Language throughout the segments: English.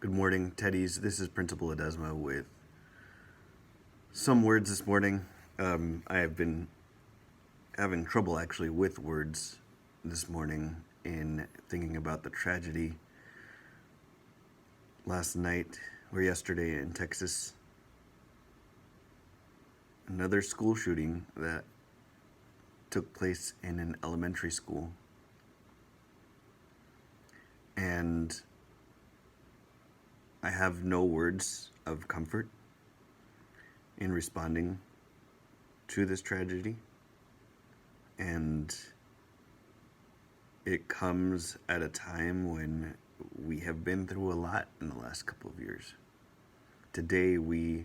Good morning, Teddies. This is Principal Edesma with some words this morning. I have been having trouble actually with words this morning in thinking about the tragedy last night or yesterday in Texas. Another school shooting that took place in an elementary school. And I have no words of comfort in responding to this tragedy. And it comes at a time when we have been through a lot in the last couple of years. Today we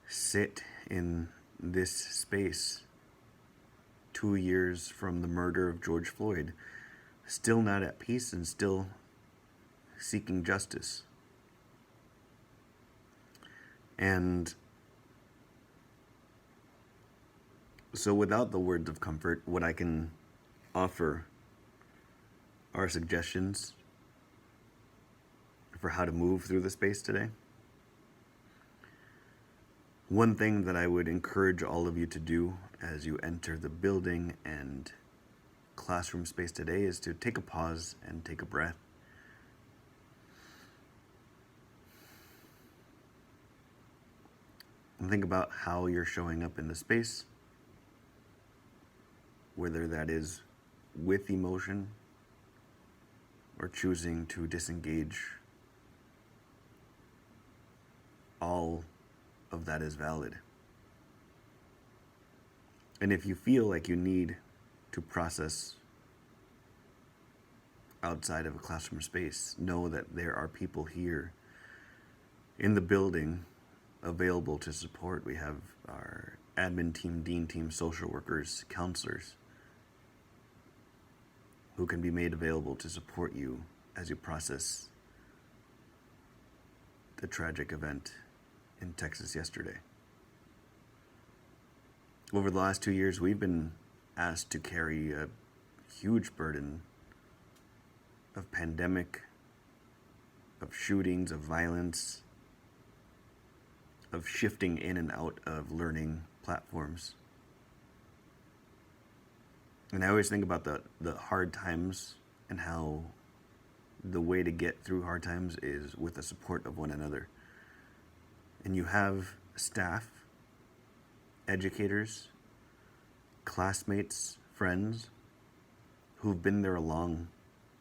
sit in this space 2 years from the murder of George Floyd, still not at peace and still seeking justice. And so without the words of comfort, what I can offer are suggestions for how to move through the space today. One thing that I would encourage all of you to do as you enter the building and classroom space today is to take a pause and take a breath. And think about how you're showing up in the space, whether that is with emotion or choosing to disengage. All of that is valid. And if you feel like you need to process outside of a classroom space, know that there are people here in the building available to support. We have our admin team, dean team, social workers, counselors who can be made available to support you as you process the tragic event in Texas yesterday. Over the last 2 years, we've been asked to carry a huge burden of pandemic, of shootings, of violence, of shifting in and out of learning platforms. And I always think about the hard times and how the way to get through hard times is with the support of one another. And you have staff, educators, classmates, friends who've been there along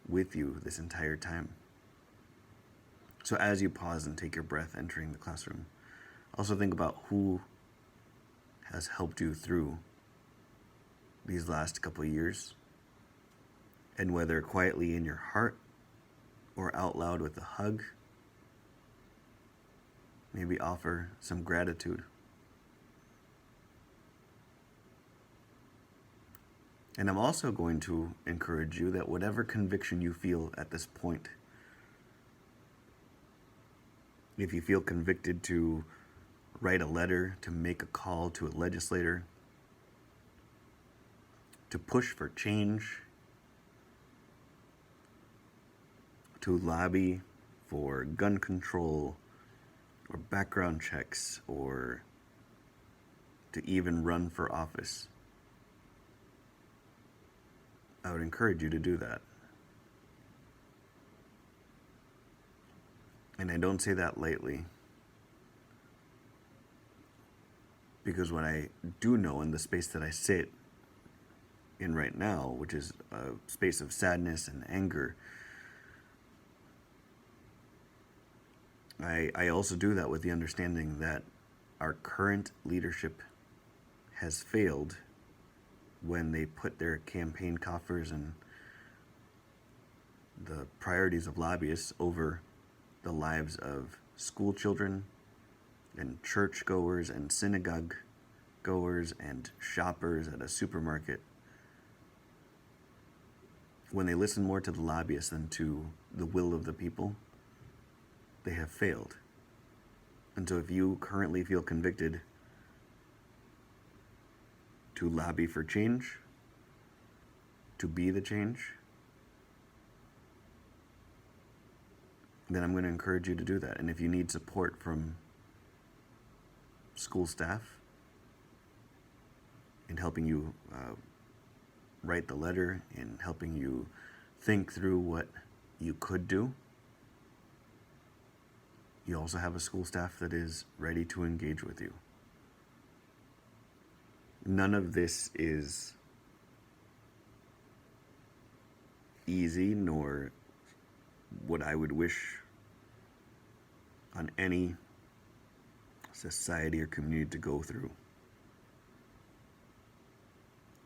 with you this entire time. So as you pause and take your breath entering the classroom, also think about who has helped you through these last couple of years, and whether quietly in your heart or out loud with a hug, maybe offer some gratitude. And I'm also going to encourage you that whatever conviction you feel at this point, if you feel convicted to write a letter, to make a call to a legislator, to push for change, to lobby for gun control or background checks, or to even run for office, I would encourage you to do that. And I don't say that lightly, because what I do know in the space that I sit in right now, which is a space of sadness and anger, I also do that with the understanding that our current leadership has failed when they put their campaign coffers and the priorities of lobbyists over the lives of school children and church goers and synagogue goers and shoppers at a supermarket. When they listen more to the lobbyists than to the will of the people, they have failed. And so if you currently feel convicted to lobby for change, to be the change, then I'm going to encourage you to do that. And if you need support from school staff in helping you write the letter, in helping you think through what you could do, you also have a school staff that is ready to engage with you. None of this is easy, nor what I would wish on any society or community to go through.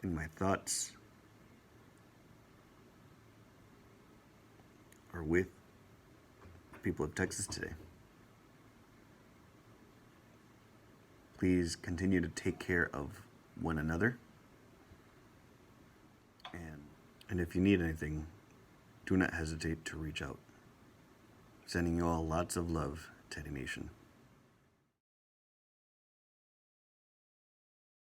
And my thoughts are with the people of Texas today. Please continue to take care of one another. And if you need anything, do not hesitate to reach out. Sending you all lots of love, Teddy Nation.